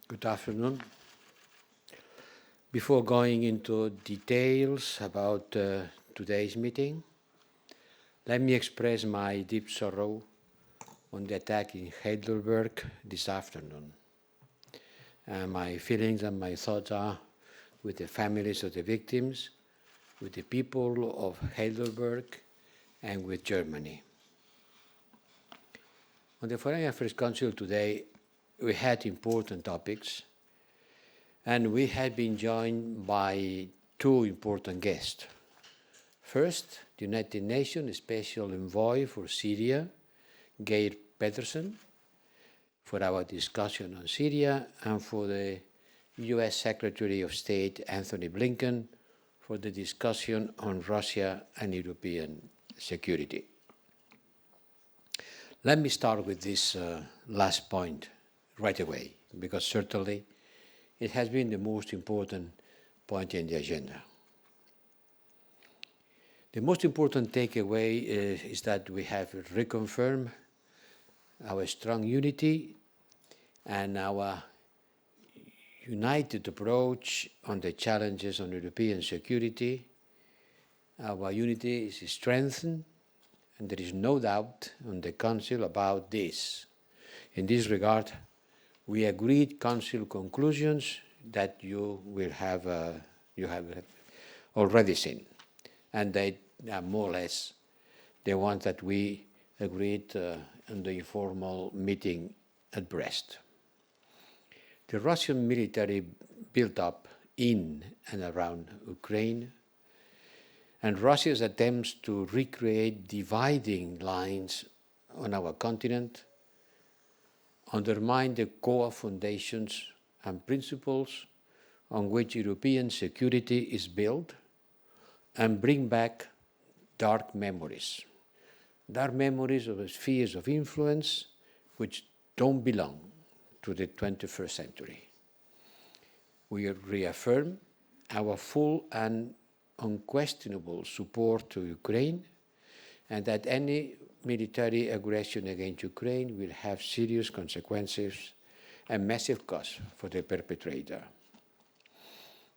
Good afternoon. Before going into details about today's meeting, let me express my deep sorrow on the attack in Heidelberg this afternoon. My feelings and my thoughts are with the families of the victims, with the people of Heidelberg, and with Germany. On the Foreign Affairs Council today, we had important topics, and we had been joined by two important guests. First, the United Nations Special Envoy for Syria, Geir Pedersen, for our discussion on Syria, and for the US Secretary of State, Anthony Blinken, for the discussion on Russia and European security. Let me start with this last point right away, because certainly it has been the most important point in the agenda. The most important takeaway is that we have reconfirmed our strong unity and our united approach on the challenges on European security. Our unity is strengthened, and there is no doubt on the Council about this. In this regard, we agreed Council conclusions that you have already seen, and they are more or less the ones that we agreed in the informal meeting at Brest. The Russian military build-up in and around Ukraine, and Russia's attempts to recreate dividing lines on our continent undermine the core foundations and principles on which European security is built and bring back dark memories of spheres of influence which don't belong to the 21st century. We reaffirm our full and unquestionable support to Ukraine, and that any military aggression against Ukraine will have serious consequences and massive costs for the perpetrator.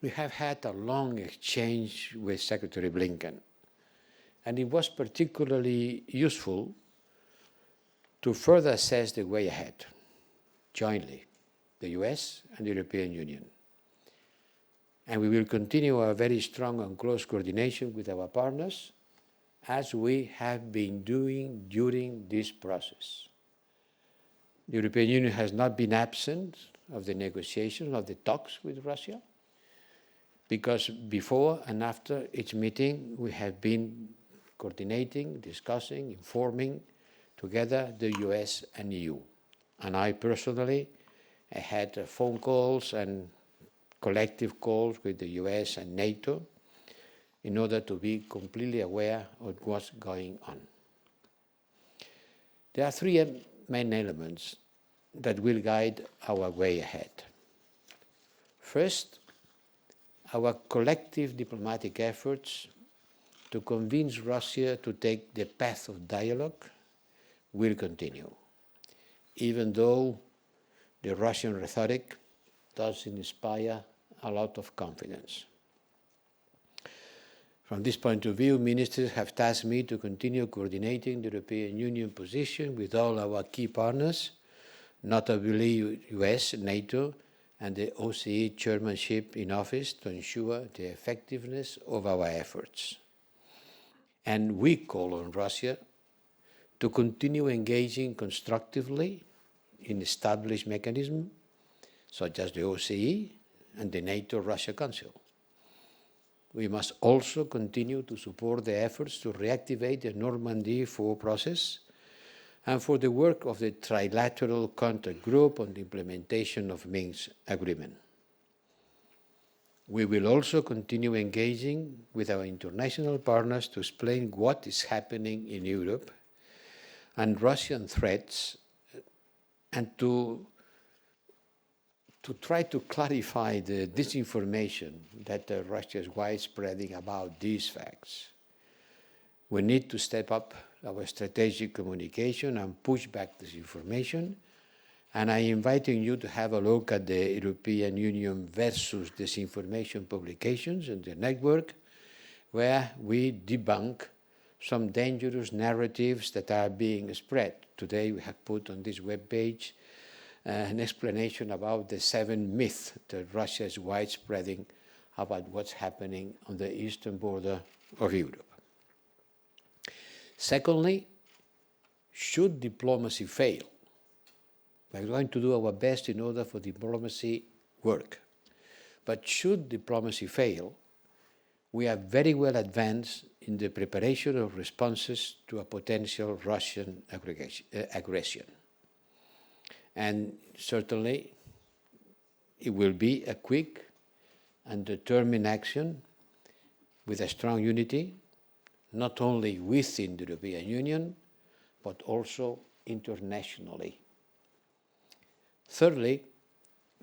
We have had a long exchange with Secretary Blinken, and it was particularly useful to further assess the way ahead, jointly, the US and the European Union. And we will continue our very strong and close coordination with our partners, as we have been doing during this process. The European Union has not been absent of the negotiations, of the talks with Russia, because before and after each meeting we have been coordinating, discussing, informing together the US and EU. And I personally had phone calls and collective calls with the US and NATO in order to be completely aware of what's going on. There are three main elements that will guide our way ahead. First, our collective diplomatic efforts to convince Russia to take the path of dialogue will continue, even though the Russian rhetoric does inspire a lot of confidence. From this point of view, ministers have tasked me to continue coordinating the European Union position with all our key partners, notably US, NATO, and the OSCE chairmanship in office to ensure the effectiveness of our efforts. And we call on Russia to continue engaging constructively in established mechanisms such as the OSCE and the NATO-Russia Council. We must also continue to support the efforts to reactivate the Normandy 4 process and for the work of the trilateral contact group on the implementation of Minsk agreement. We will also continue engaging with our international partners to explain what is happening in Europe and Russian threats, and to try to clarify the disinformation that Russia is widespreading about these facts. We need to step up our strategic communication and push back disinformation And I'm inviting you to have a look at the European Union versus disinformation publications in the network, where we debunk some dangerous narratives that are being spread. Today we have put on this webpage an explanation about the 7 myths that Russia is widespreading about what's happening on the eastern border of Europe. Secondly, should diplomacy fail, we're going to do our best in order for diplomacy work. But should diplomacy fail, we are very well advanced in the preparation of responses to a potential Russian aggression. And certainly, it will be a quick and determined action with a strong unity, not only within the European Union, but also internationally. Thirdly,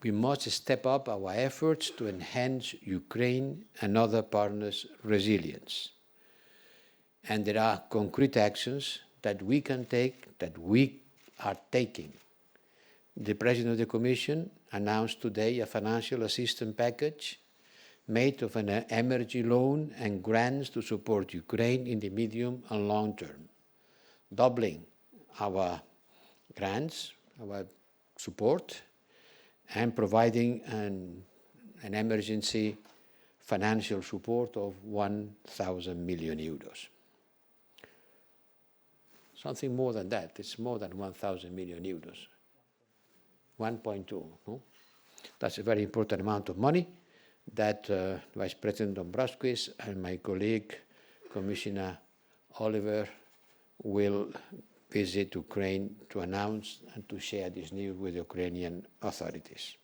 we must step up our efforts to enhance Ukraine and other partners' resilience. And there are concrete actions that we can take, that we are taking. The President of the Commission announced today a financial assistance package made of an energy loan and grants to support Ukraine in the medium and long term, doubling our grants, our support, and providing an emergency financial support of 1,000 million euros. Something more than that. It's more than 1,000 million euros. 1.2. No? That's a very important amount of money that Vice President Dombrovskis and my colleague, Commissioner Oliver, will visit Ukraine to announce and to share this news with the Ukrainian authorities.